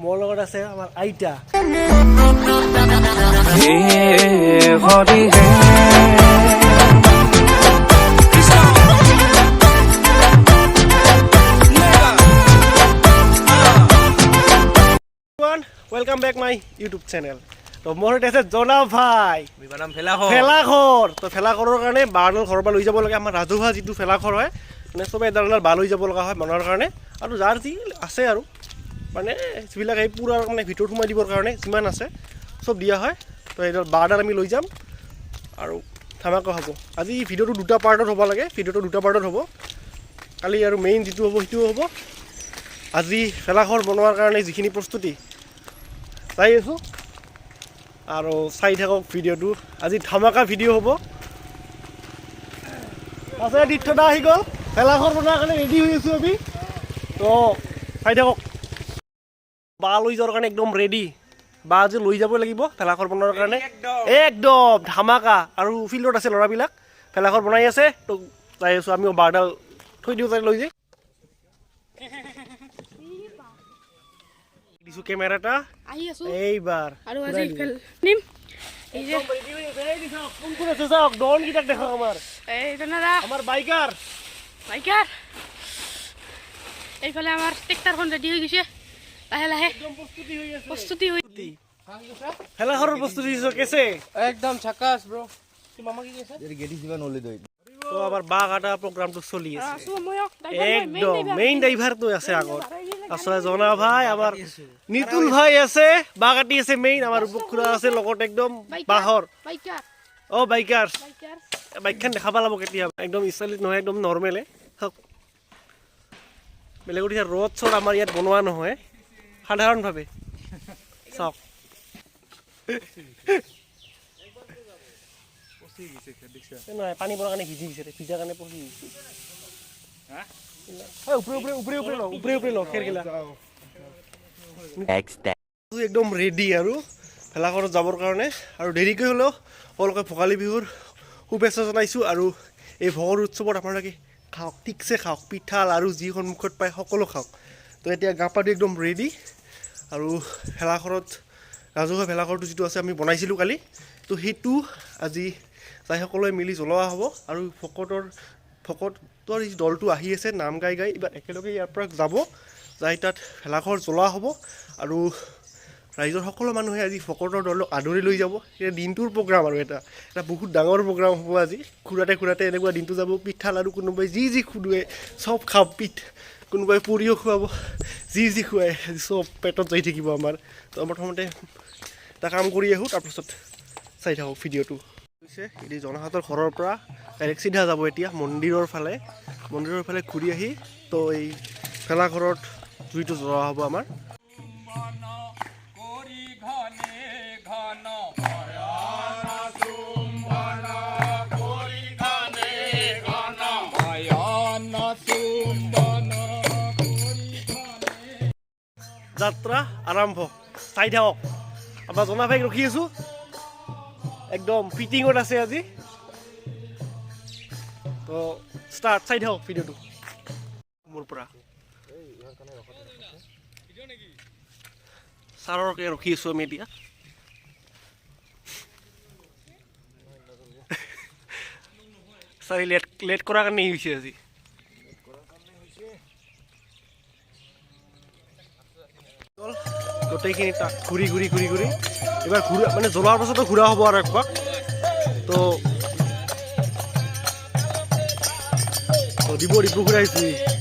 মোৰ লগত আছে আমাৰ আইতা Welcome back my YouTube channel. তো মোৰ আছে জনা ভাই বিমানাম ফেলাখৰ ফেলাখৰ তো ফেলাখৰৰ কাৰণে বাৰডাল ঘৰৰ পৰা লৈ যাব লাগে আমাৰ ৰাজহুৱা যিটো ফেলাখৰ হয় মানে চবে এডাল বাৰ লৈ যাব লগা হয় মানুহৰ কাৰণে আৰু যাৰ যি আছে আৰু মানে যিবিলাক এই পুৰা মানে ভিতৰত সোমাই দিবৰ কাৰণে যিমান আছে চব দিয়া হয় তো এইডাল বাৰডাল আমি লৈ যাম আৰু ধামাকা হ'ব আজি ভিডিঅ'টো দুটা পাৰ্টত হ'ব লাগে ভিডিঅ'টো দুটা পাৰ্টত হ'ব কালি আৰু মেইন যিটো হ'ব সেইটোও হ'ব আজি ফেলাখৰ বনোৱাৰ কাৰণে যিখিনি প্ৰস্তুতি চাই আছোঁ আৰু চাই থাকক ভিডিঅ'টো আজি ধামাকা ভিডিঅ' হ'ব আছে তীৰ্থদা আহি গ'ল ফেলাখৰ বনোৱাৰ কাৰণে ৰেডি হৈ আছোঁ আমি তো চাই থাকক বা লৈ যোৱাৰ কাৰণে একদম ৰেডি বা আজি লৈ যাব লাগিব ফেলাখৰ বনোৱাৰ কাৰণে একদম ধামাকা আৰু ফিল্ডত আছে ল'ৰাবিলাক ফেলাখৰ বনাই আছে তো চাই আছোঁ আমিও বাৰডাল থৈ দিওঁ তাই লৈ যাই দিছো কেমেৰাটা আহি আছো এইবাৰ আৰু আজি নিম এই যে কোন কোন আছে চাওক ডন কিটাক দেখা আমাৰ এই দাদা আমাৰ বাইকাৰ এইফালে আমাৰ ট্ৰেক্টৰখন ৰেডি হৈ গৈছে লাহে লাহে একদম প্ৰস্তুতি হৈ আছে প্ৰস্তুতি হৈ ফেলাখৰৰ প্ৰস্তুতি দিছো কেছে একদম ঝাকাস ব্ৰো কি মামা কি কৈছে গেটি দিবা নলে দই তো আমাৰ বাঘ আটা প্ৰগ্ৰামটো চলি আছে আছো মই একদম মেইন ড্ৰাইভাৰটো আছে আগত আছে জনা ভাই আমাৰ নিতুল ভাই আছে বাঘ আটি আছে মেইন আমাৰ উপখুৰা আছে লগত একদম বাহৰ বাইকাৰ অ বাইকাৰ বাইকখন দেখা পালাব কেতিয়া একদম ষ্টাইলিছ নহয় একদম নৰ্মেলে বেলেগৰ এতিয়া ৰ'দ চদ আমাৰ ইয়াত বনোৱা নহয় সাধাৰণভাৱে চাওক নহয় পানী পৰাৰ কাৰণে ভিজি গৈছে ভিজাৰ কাৰণে পচি গৈছে উপৰে লওঁ খেৰগিলা একদম ৰেডি আৰু ভেলাঘৰত যাবৰ কাৰণে আৰু দেৰিকৈ হ'লেও সকলোকে ভোগালী বিহুৰ শুভেচ্ছা জনাইছোঁ আৰু এই ভোগৰ উৎসৱত আপোনালোকে খাওক ঠিকছে খাওক পিঠা লাৰু যি সন্মুখত পায় সকলো খাওক তো এতিয়া গা পা ধুই একদম ৰেডি আৰু ভেলাঘৰত ৰাজহুৱা ভেলাঘৰটো যিটো আছে আমি বনাইছিলোঁ কালি তো সেইটো আজি যাই সকলোৱে মিলি জ্বলোৱা হ'ব আৰু ভকতৰ যি দলটো আহি আছে নাম গাই এইবাৰ একেলগে ইয়াৰ পৰা যাব যাই তাত ভেলাঘৰ জ্বলোৱা হ'ব আৰু ৰাইজৰ সকলো মানুহে আজি ভকতৰ দলক আদৰি লৈ যাব এতিয়া দিনটোৰ প্ৰগ্ৰাম আৰু এটা বহুত ডাঙৰ প্ৰগ্ৰাম হ'ব আজি ঘূৰাতে এনেকুৱা দিনটো যাব পিঠা লাৰু কোনোবাই যি খুদুৱে চব খাব কোনোবাই পুৰিও খুৱাব যি খুৱাই চব পেটত যাই থাকিব আমাৰ তো প্ৰথমতে এটা কাম কৰি আহোঁ তাৰপিছত চাই থাকক ভিডিঅ'টো হৈছে এটি জনাহাতৰ ঘৰৰ পৰা ডাইৰেক্ট চিধা যাব এতিয়া মন্দিৰৰ ফালে ঘূৰি আহি তো এই ভেলাঘৰত জুইটো জ্বলোৱা হ'ব আমাৰ যাত্ৰা আৰম্ভ চাই থাকক আমাৰ জনা ভাইক ৰখি আছোঁ একদম ফিটিঙত আছে আজি তো ষ্টাৰ্ট চাই থাকক ভিডিঅ'টো মোৰ পৰা ছাৰকে ৰখি আছোঁ আমি এতিয়া ছাৰ লেট কৰাৰ কাৰণে হৈছে আজি গোটেইখিনি তাক ঘূৰি এইবাৰ মানে জ্বলোৱাৰ পাছতো ঘূৰা হ'ব আৰু একপাক তো দিব ঘূৰাইছোঁ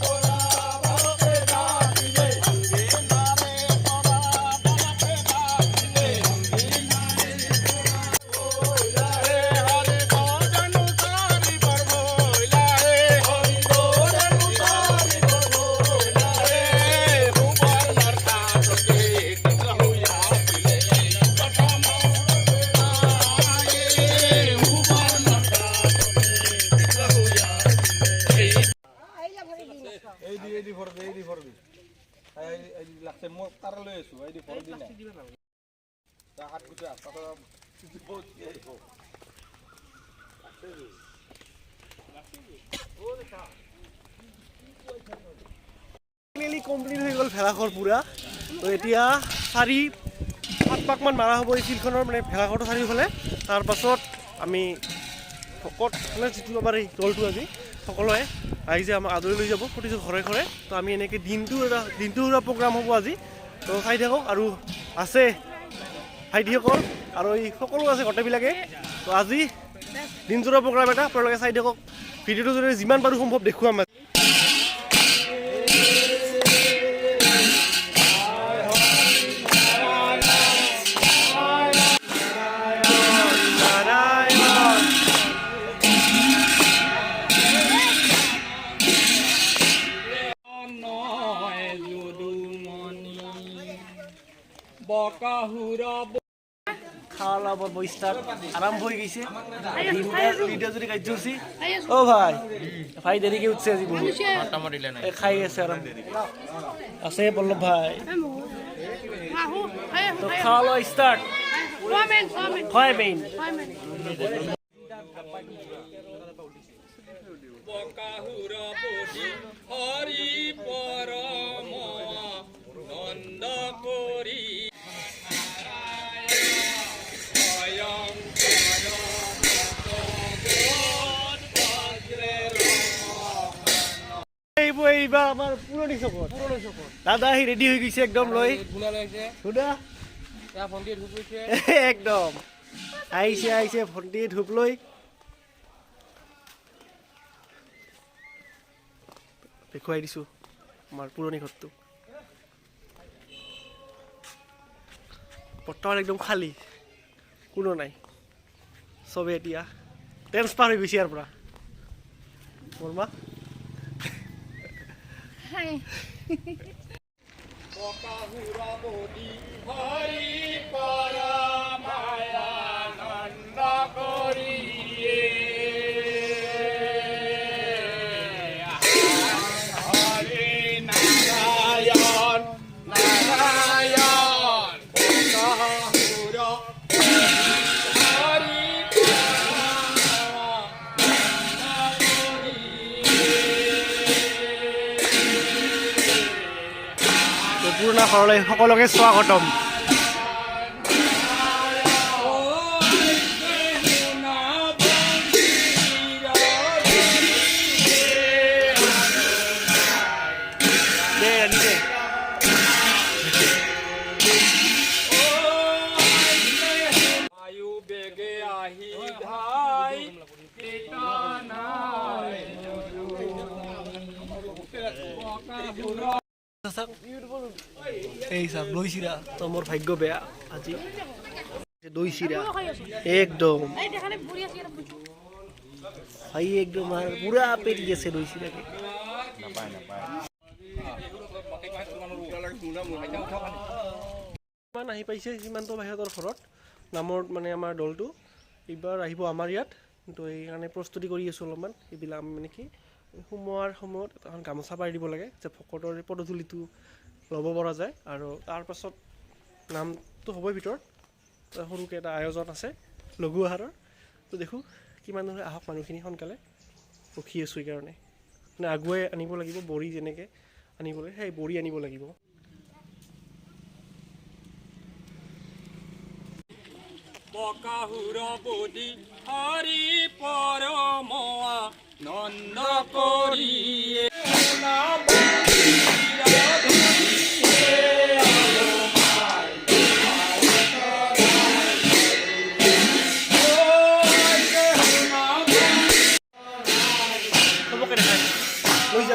ফাইনেলি কমপ্লিট হৈ গ'ল ভেলাঘৰ পুৰা তো এতিয়া 4-7 পাকমান মাৰা হ'ব এই ফিল্ডখনৰ মানে ভেলাঘৰটো চাৰিওফালে তাৰপাছত আমি ভকত মানে যিটো আমাৰ এই দলটো আজি সকলোৱে ৰাইজে আমাক আদৰি লৈ যাব প্ৰতিটো ঘৰে ঘৰে তো আমি এনেকৈ দিনটো প্ৰগ্ৰাম হ'ব আজি তো চাই থাকক আৰু আছে ভাইটিসকল আৰু এই সকলো আছে গোটেইবিলাকে তো আজি দিনজোৰা প্ৰগ্ৰাম এটা আপোনালোকে চাই থাকক ভিডিঅ'টো যদি যিমান পাৰোঁ সম্ভৱ দেখুৱাম খাওয়া বৰ বইষ্টাৰ আৰম্ভ হৈ গৈছে ভিডিঅ' যদি কাৰ্যসূচী অ' ভাই দেৰিকে উঠছে আজি বহুত খাই আছে আৰাম আছে পল্লৱ ভাই তো খাওয়া লোৱা ষ্টাৰ্ট হয় মেইন হৰি পৰম নন্দ কৰি এইবাৰ আমাৰ পুৰণি চকত দাদা আহি ৰেডি হৈ গৈছে একদম লৈ একদম আহিছে ভণ্টি ধূপ লৈ দেখুৱাই দিছোঁ আমাৰ পুৰণি ঘৰটো বৰ্তমান একদম খালী কোনো নাই চবে এতিয়া ট্ৰেন্সফাৰ হৈ গৈছে ইয়াৰ পৰা বৰ্মা হৰি পৰম নন্দ কৰি পুৰণা ঘৰলৈ সকলোকে স্বাগতম এই চাব দৈ চিৰা তো মোৰ ভাগ্য বেয়া আজি দৈ চিৰা একদম ভাই একদম পুৰা পেৰি আছে দৈ চিৰাকে ইমান আহি পাইছে সিমানটো বাহিৰৰ ঘৰত নামৰ মানে আমাৰ দলটো এইবাৰ আহিব আমাৰ ইয়াত কিন্তু এইকাৰণে প্ৰস্তুতি কৰি আছোঁ অলপমান এইবিলাক মানে কি সোমোৱাৰ সময়ত এখন গামোচা পাৰি দিব লাগে যে ভকতৰ পদধূলিটো ল'ব পৰা যায় আৰু তাৰপাছত নামটো হ'বই ভিতৰত সৰুকৈ এটা আয়োজন আছে লঘু আহাৰৰ তো দেখোঁ কিমান দূৰ আহক মানুহখিনি সোনকালে ৰখি আছোঁ সেইকাৰণে মানে আগুৱাই আনিব লাগিব বৰি যেনেকৈ আনিবলৈ সেই বৰি আনিব লাগিব বকাহুৰ বদি হৰি পৰম নন্দ কৰি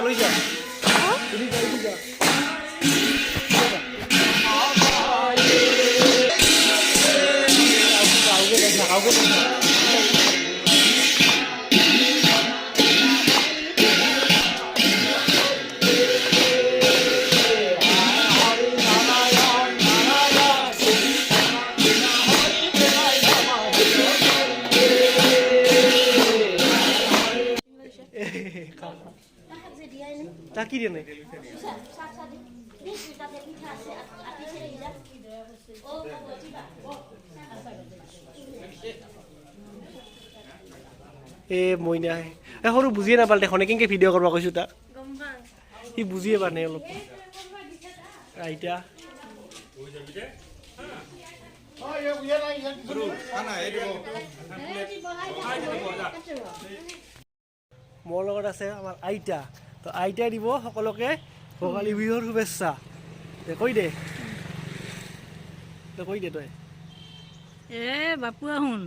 লৈ যা কি দিয়ে নাই মইনা সৰু বুজিয়ে নাপালে দেখোন কেনেকৈ ভিডিঅ' কৰিব কৈছোঁ তাক সি বুজিয়ে পোৱা নাই অলপ আইতা মোৰ লগত আছে আমাৰ আইতা তো আইতাই দিব সকলোকে ভোগালী বিহুৰ শুভেচ্ছা কৈ দে তই এ বাপুৱা শুন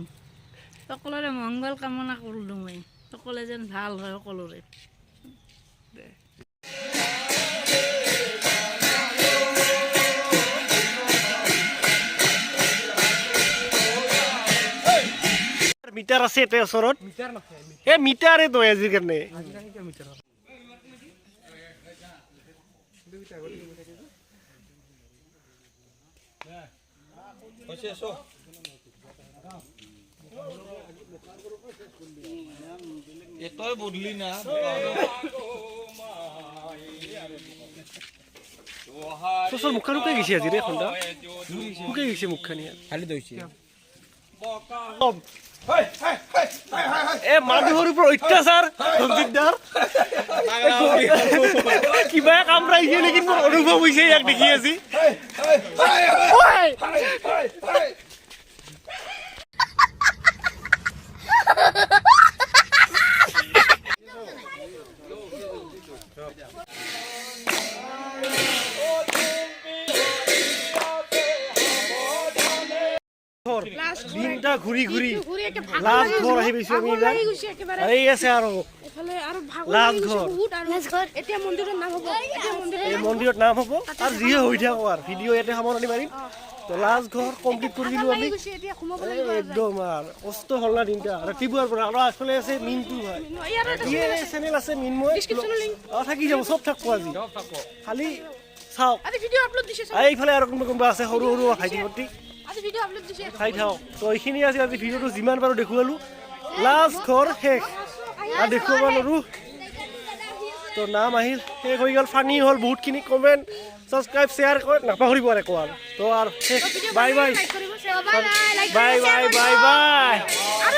সকলোৰে মংগল কামনা কৰিলোঁ মই সকলোৱে যেন ভাল হয় সকলোৰে মিটাৰ আছে এতে ওচৰত এই মিটাৰে তই আজিৰ কাৰণে এটাই বদলি না তোৰ মুখখন শুকাই গৈছে আজি ৰে খণ্ডা শুকাই গৈছে মুখখন ইয়াত খালি দইছে এ মানুহৰ ওপৰত অত্যাচাৰ সঞ্জিতদাৰ কিবা কামৰাইছে নেকি মোৰ অনুভৱ হৈছে ইয়াক দেখি আজি দিনটা ঘূৰি ঘূৰি লাজ ঘৰ আহি পাইছো আমি এই আছে আৰু লাজ ঘৰ এই মন্দিৰত নাম হ'ব আৰু যিহে হৈ থাকো আৰু ভিডিঅ' ইয়াতে সামৰণি মাৰিম তো লাজ ঘৰ কমপ্লিট কৰি দিলোঁ আমি একদম আৰু কষ্ট হ'ল না দিনটা ৰাতিপুৱাৰ পৰা আৰু আগফালে আছে মিনটো হয় চেনেল আছে মিনময় থাকি যাব চব থাকিব আজি খালি চাওক এইফালে আৰু কোনোবা কোনোবা আছে সৰু সৰু ভাইটি ভণ্টি চাই থাকক তো এইখিনি আছে আজি ভিডিঅ'টো যিমান পাৰোঁ দেখুৱালোঁ লাষ্ট ঘৰ শেষ আৰু দেখুৱাব নোৱাৰোঁ তো নাম আহিল শেষ হৈ গ'ল ফানি হ'ল বহুতখিনি কমেণ্ট ছাবস্ক্ৰাইব শ্বেয়াৰ কৰি নাপাহৰিব আৰু একো আৰু তো আৰু শেষ bye bye bye bye bye bye